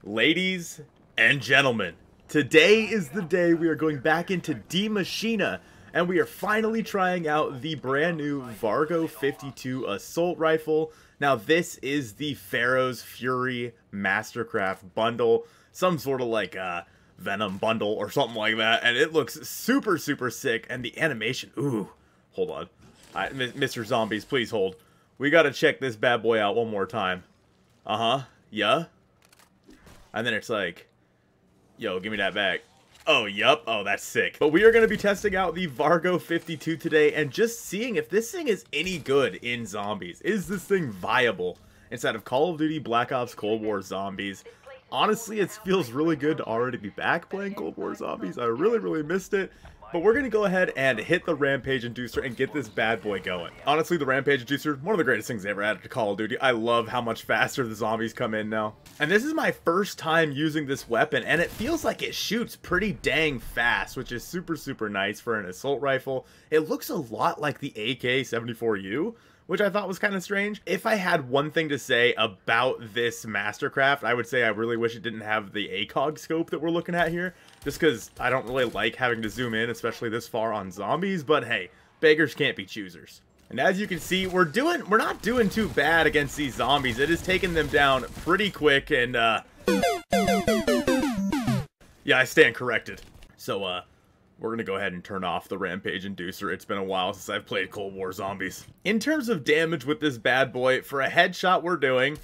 Ladies and gentlemen, today is the day we are going back into Die Maschine, and we are finally trying out the brand new Vargo 52 Assault Rifle. Now this is the Ferro Fury Mastercraft bundle, some sort of like Venom bundle or something like that, and it looks super sick, and the animation, ooh, hold on. Mr. Zombies, please hold. We gotta check this bad boy out one more time. Yeah. And then it's like, yo, give me that back. Oh, yup. Oh, that's sick. But we are going to be testing out the Vargo 52 today and just seeing if this thing is any good in zombies. Is this thing viable inside of Call of Duty Black Ops Cold War Zombies? Honestly, it feels really good to already be back playing Cold War Zombies. I really missed it. But we're going to go ahead and hit the Rampage Inducer and get this bad boy going. Honestly, the Rampage Inducer, one of the greatest things they ever added to Call of Duty. I love how much faster the zombies come in now. And this is my first time using this weapon, and it feels like it shoots pretty dang fast, which is super nice for an assault rifle. It looks a lot like the AK-74U, which I thought was kind of strange. If I had one thing to say about this Mastercraft, I would say I really wish it didn't have the ACOG scope that we're looking at here, just because I don't really like having to zoom in, especially this far on zombies, but hey, beggars can't be choosers. And as you can see, we're not doing too bad against these zombies. It is taking them down pretty quick, and yeah, I stand corrected. So we're going to go ahead and turn off the Rampage Inducer. It's been a while since I've played Cold War Zombies. In terms of damage with this bad boy, for a headshot we're doing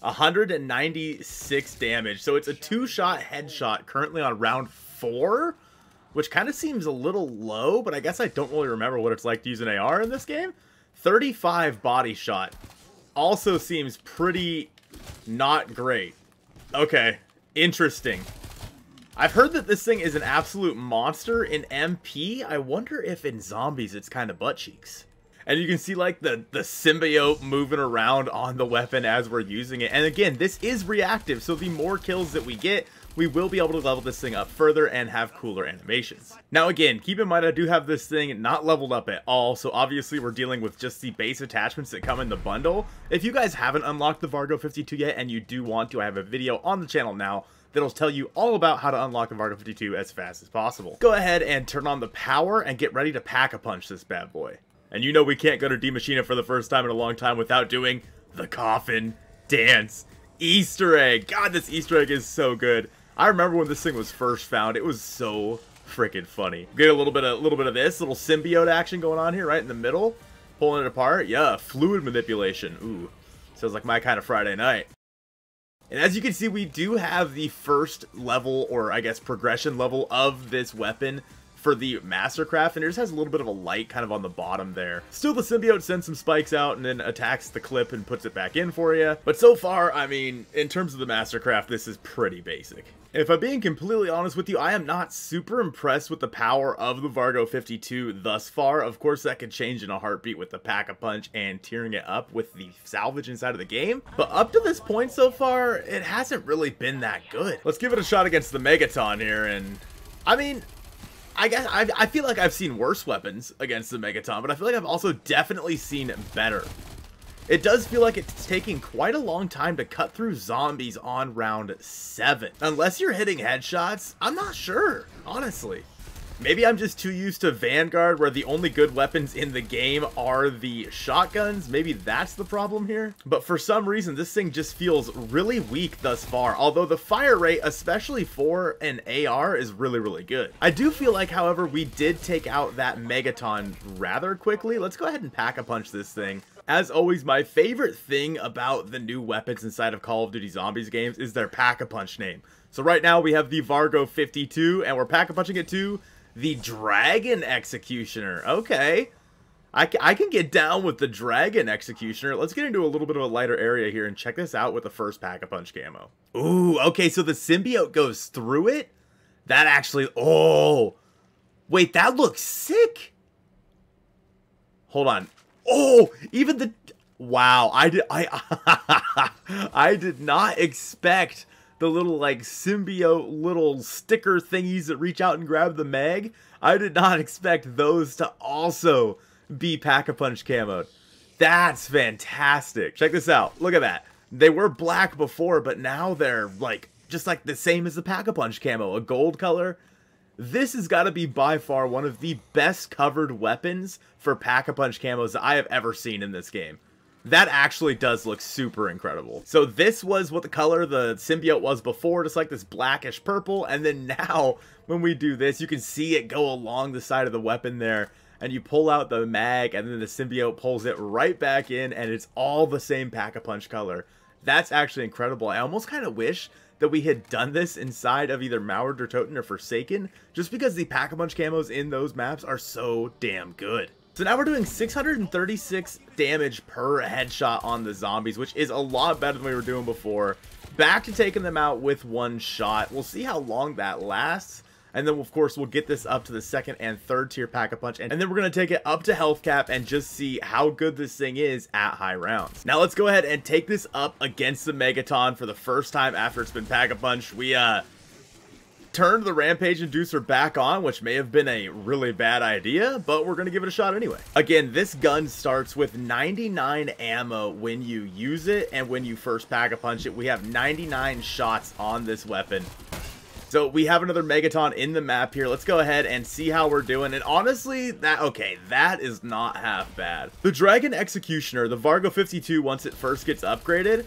196 damage. So it's a 2-shot headshot currently on round 4, which kind of seems a little low, but I guess I don't really remember what it's like to use an AR in this game. 35 body shot. Also seems pretty not great. Okay, interesting. I've heard that this thing is an absolute monster in MP. I wonder if in zombies it's kind of butt cheeks. And you can see like the symbiote moving around on the weapon as we're using it. And again, this is reactive, so the more kills that we get, we will be able to level this thing up further and have cooler animations. Now again, keep in mind I do have this thing not leveled up at all, so obviously we're dealing with just the base attachments that come in the bundle. If you guys haven't unlocked the Vargo 52 yet and you do want to, I have a video on the channel now that'll tell you all about how to unlock the Vargo 52 as fast as possible. Go ahead and turn on the power and get ready to pack-a-punch this bad boy. And you know we can't go to Die Maschine for the first time in a long time without doing the Coffin dance Easter egg. God, this Easter egg is so good. I remember when this thing was first found, it was so freaking funny. Get a little bit of this little symbiote action going on here right in the middle, pulling it apart. Yeah, fluid manipulation. Ooh, sounds like my kind of Friday night. And as you can see, we do have the first level, or I guess progression level of this weapon for the Mastercraft, and it just has a little bit of a light kind of on the bottom there. Still, the symbiote sends some spikes out and then attacks the clip and puts it back in for you. But so far, I mean, in terms of the Mastercraft, this is pretty basic. If I'm being completely honest with you, I am not super impressed with the power of the Vargo 52 thus far. Of course, that could change in a heartbeat with the pack-a-punch and tearing it up with the salvage inside of the game. But up to this point so far, it hasn't really been that good. Let's give it a shot against the Megaton here, and I mean, I guess I feel like I've seen worse weapons against the Megaton, but I feel like I've also definitely seen better. It does feel like it's taking quite a long time to cut through zombies on round 7. Unless you're hitting headshots, I'm not sure, honestly. Maybe I'm just too used to Vanguard, where the only good weapons in the game are the shotguns. Maybe that's the problem here. But for some reason, this thing just feels really weak thus far. Although the fire rate, especially for an AR, is really good. I do feel like, however, we did take out that Megaton rather quickly. Let's go ahead and pack-a-punch this thing. As always, my favorite thing about the new weapons inside of Call of Duty Zombies games is their pack-a-punch name. So right now, we have the Vargo 52, and we're pack-a-punching it to the Dragon Executioner. Okay, I can get down with the Dragon Executioner. Let's get into a little bit of a lighter area here and check this out with the first Pack-a-Punch camo. Ooh, okay, so the symbiote goes through it? That actually, oh, wait, that looks sick. Hold on. Oh, even the, wow, I did not expect the little like symbiote little sticker thingies that reach out and grab the mag. I did not expect those to also be pack-a-punch camoed. That's fantastic. Check this out. Look at that. They were black before, but now they're like just like the same as the Pack-a-Punch camo, a gold color. This has got to be by far one of the best covered weapons for Pack-a-Punch camos that I have ever seen in this game. That actually does look super incredible. So this was what the color the symbiote was before, just like this blackish purple. And then now, when we do this, you can see it go along the side of the weapon there. And you pull out the mag, and then the symbiote pulls it right back in, and it's all the same Pack-a-Punch color. That's actually incredible. I almost kind of wish that we had done this inside of either Mauer der Toten or Forsaken, just because the Pack-a-Punch camos in those maps are so damn good. So now we're doing 636 damage per headshot on the zombies, which is a lot better than we were doing before. Back to taking them out with one shot. We'll see how long that lasts. And then, of course, we'll get this up to the second and third tier Pack-a-Punch. And then we're going to take it up to health cap and just see how good this thing is at high rounds. Now, let's go ahead and take this up against the Megaton for the first time after it's been Pack-a-Punch. We turned the Rampage Inducer back on, which may have been a really bad idea, but we're going to give it a shot anyway. Again, this gun starts with 99 ammo when you use it, and when you first Pack-a-Punch it, we have 99 shots on this weapon. So we have another Megaton in the map here. Let's go ahead and see how we're doing. And honestly, that is not half bad. The Dragon Executioner, the Vargo 52, once it first gets upgraded,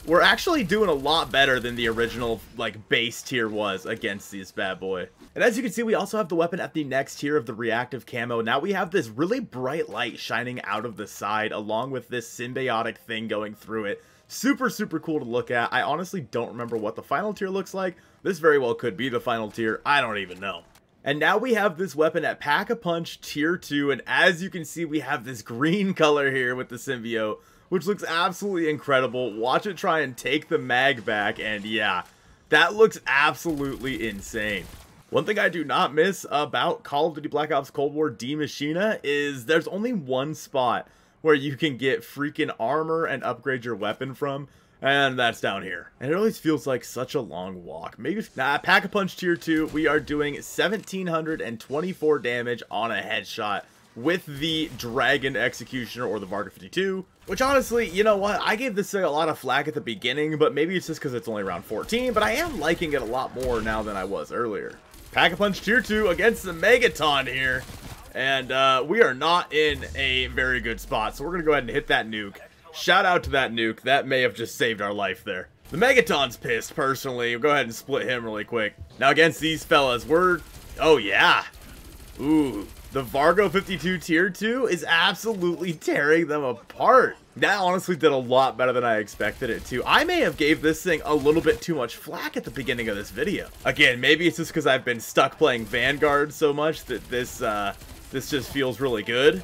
we're actually doing a lot better than the original, like, base tier was against this bad boy. And as you can see, we also have the weapon at the next tier of the reactive camo. Now we have this really bright light shining out of the side, along with this symbiotic thing going through it. Super, super cool to look at. I honestly don't remember what the final tier looks like. This very well could be the final tier. I don't even know. And now we have this weapon at Pack-a-Punch tier 2. And as you can see, we have this green color here with the symbiote, which looks absolutely incredible. Watch it try and take the mag back. And yeah, that looks absolutely insane. One thing I do not miss about Call of Duty Black Ops Cold War D Machina is there's only one spot where you can get freaking armor and upgrade your weapon from, and that's down here. And it always feels like such a long walk. Maybe, Pack-a-Punch tier 2, we are doing 1,724 damage on a headshot with the Dragon Executioner or the Vargo 52, which honestly, you know what, I gave this thing a lot of flack at the beginning, but maybe it's just because it's only round 14, but I am liking it a lot more now than I was earlier. Pack-a-Punch tier 2 against the Megaton here. And we are not in a very good spot, so we're going to go ahead and hit that nuke. Shout out to that nuke. That may have just saved our life there. The Megaton's pissed, personally. We'll go ahead and split him really quick. Now, against these fellas, oh, yeah. Ooh, the Vargo 52 tier 2 is absolutely tearing them apart. That honestly did a lot better than I expected it to. I may have gave this thing a little bit too much flack at the beginning of this video. Again, maybe it's just because I've been stuck playing Vanguard so much that this just feels really good.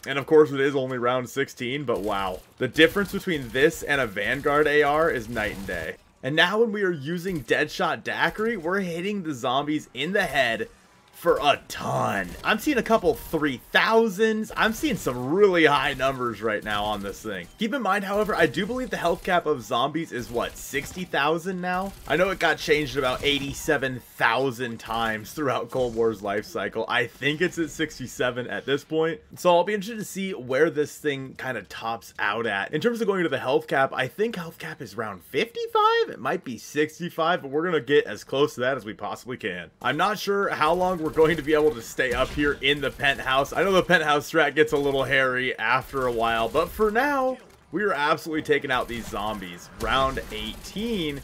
And of course, it is only round 16, but wow. The difference between this and a Vanguard AR is night and day. And now when we are using Deadshot Daiquiri, we're hitting the zombies in the head for a ton. I'm seeing a couple 3,000s. I'm seeing some really high numbers right now on this thing. Keep in mind, however, I do believe the health cap of zombies is what, 60,000 now? I know it got changed about 87,000 times throughout Cold War's life cycle. I think it's at 67 at this point. So I'll be interested to see where this thing kind of tops out at. In terms of going to the health cap, I think health cap is around 55. It might be 65, but we're going to get as close to that as we possibly can. I'm not sure how long we're going to be able to stay up here in the penthouse. I know the penthouse strat gets a little hairy after a while, but for now, we are absolutely taking out these zombies. Round 18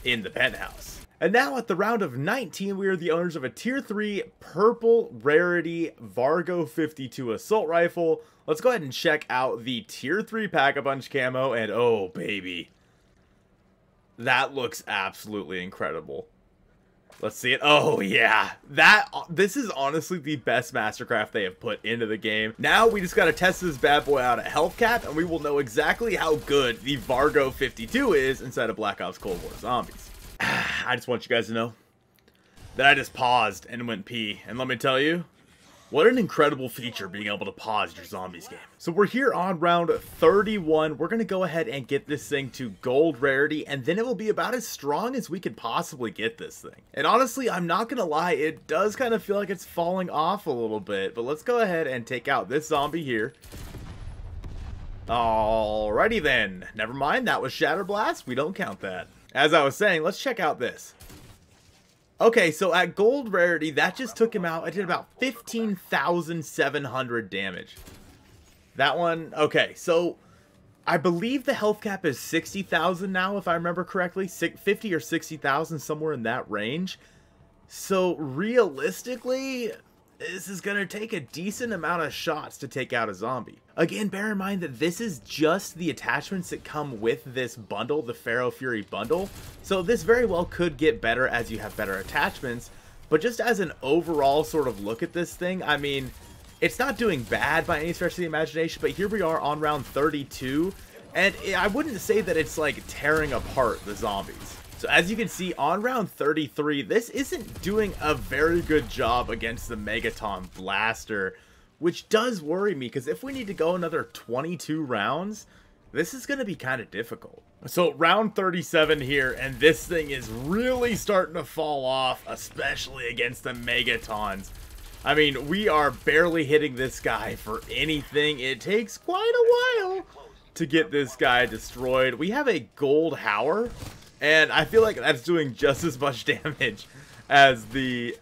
in the penthouse. And now at the round of 19, we are the owners of a tier 3 purple rarity Vargo 52 assault rifle. Let's go ahead and check out the tier 3 Pack-a-Punch camo, and oh baby, that looks absolutely incredible. Let's see it. Oh, yeah. This is honestly the best Mastercraft they have put into the game. Now we just got to test this bad boy out at health cap, and we will know exactly how good the Vargo 52 is inside of Black Ops Cold War Zombies. I just want you guys to know that I just paused and went pee. And let me tell you, what an incredible feature being able to pause your zombies game. So we're here on round 31. We're going to go ahead and get this thing to gold rarity, and then it will be about as strong as we could possibly get this thing. And honestly, I'm not going to lie, it does kind of feel like it's falling off a little bit, but let's go ahead and take out this zombie here. Alrighty then. Never mind, that was Shatter Blast. We don't count that. as I was saying, let's check out this. Okay, so at gold rarity, that just took him out. I did about 15,700 damage. That one, okay, so I believe the health cap is 60,000 now, if I remember correctly. 50 or 60,000, somewhere in that range. So realistically, this is going to take a decent amount of shots to take out a zombie. Again, bear in mind that this is just the attachments that come with this bundle, the Ferro Fury bundle. So this very well could get better as you have better attachments. But just as an overall sort of look at this thing, I mean, it's not doing bad by any stretch of the imagination, but here we are on round 32. And I wouldn't say that it's like tearing apart the zombies. So as you can see, on round 33, this isn't doing a very good job against the Megaton Blaster, which does worry me, because if we need to go another 22 rounds, this is going to be kind of difficult. So round 37 here, and this thing is really starting to fall off, especially against the Megatons. I mean, we are barely hitting this guy for anything. It takes quite a while to get this guy destroyed. We have a gold Howler, and I feel like that's doing just as much damage as the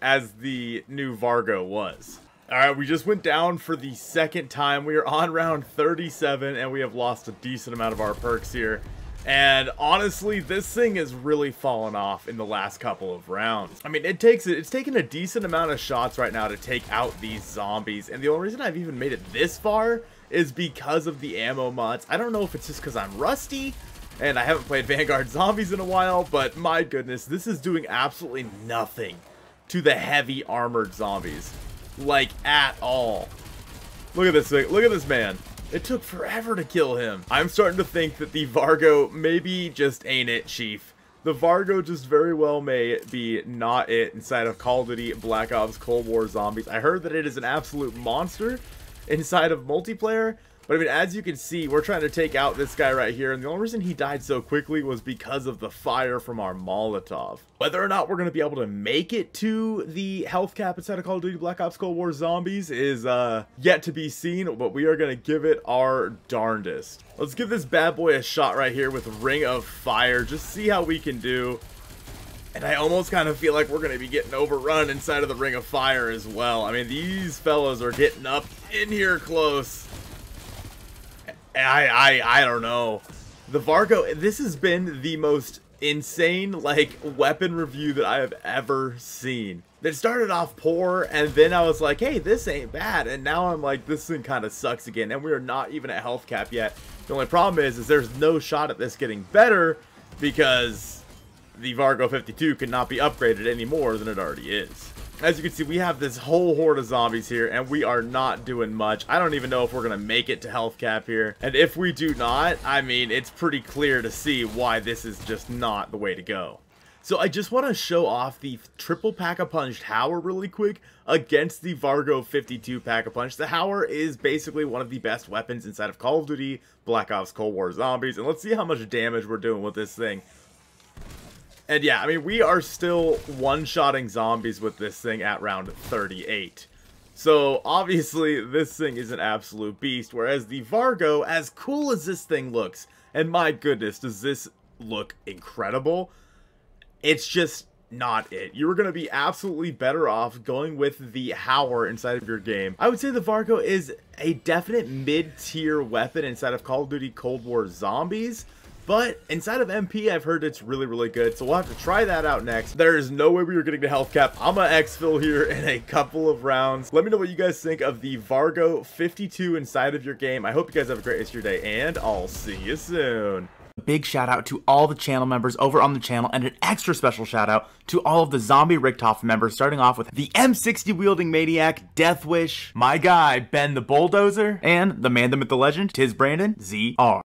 new Vargo was. Alright, we just went down for the second time. We are on round 37, and we have lost a decent amount of our perks here. And honestly, this thing has really fallen off in the last couple of rounds. I mean, it's taken a decent amount of shots right now to take out these zombies. And the only reason I've even made it this far is because of the ammo mods. I don't know if it's just because I'm rusty and I haven't played Vanguard Zombies in a while, but my goodness, this is doing absolutely nothing to the heavy armored zombies. Like, at all. Look at this thing. Look at this man. It took forever to kill him. I'm starting to think that the Vargo maybe just ain't it, Chief. The Vargo just very well may be not it inside of Call of Duty Black Ops Cold War Zombies. I heard that it is an absolute monster inside of multiplayer. But I mean, as you can see, we're trying to take out this guy right here, and the only reason he died so quickly was because of the fire from our Molotov. Whether or not we're going to be able to make it to the health cap inside of Call of Duty Black Ops Cold War Zombies is yet to be seen, but we are going to give it our darndest. Let's give this bad boy a shot right here with Ring of Fire, just see how we can do. And I almost kind of feel like we're going to be getting overrun inside of the Ring of Fire as well. I mean, these fellas are getting up in here close. I don't know. The Vargo, this has been the most insane, like, weapon review that I have ever seen. It started off poor, and then I was like, hey, this ain't bad. And now I'm like, this thing kind of sucks again, and we are not even at health cap yet. The only problem is there's no shot at this getting better, because the Vargo 52 cannot be upgraded any more than it already is. As you can see, we have this whole horde of zombies here, and we are not doing much. I don't even know if we're going to make it to health cap here. And if we do not, I mean, it's pretty clear to see why this is just not the way to go. So I just want to show off the triple pack-a-punched Howler really quick against the Vargo 52 pack-a-punch. The Howler is basically one of the best weapons inside of Call of Duty Black Ops Cold War Zombies. And let's see how much damage we're doing with this thing. And yeah, I mean, we are still one-shotting zombies with this thing at round 38. So, obviously, this thing is an absolute beast, whereas the Vargo, as cool as this thing looks, and my goodness, does this look incredible, it's just not it. You're going to be absolutely better off going with the Howler inside of your game. I would say the Vargo is a definite mid-tier weapon inside of Call of Duty Cold War Zombies, but inside of MP, I've heard it's really, really good, so we'll have to try that out next. There is no way we were getting to health cap. I'm gonna exfil here in a couple of rounds. Let me know what you guys think of the Vargo 52 inside of your game. I hope you guys have a great rest of your day, and I'll see you soon. A big shout out to all the channel members over on the channel, and an extra special shout out to all of the Zombie Richtofen members, starting off with the M60 wielding maniac, Deathwish, my guy, Ben the Bulldozer, and the man, the myth, the legend, Tiz Brandon, ZR.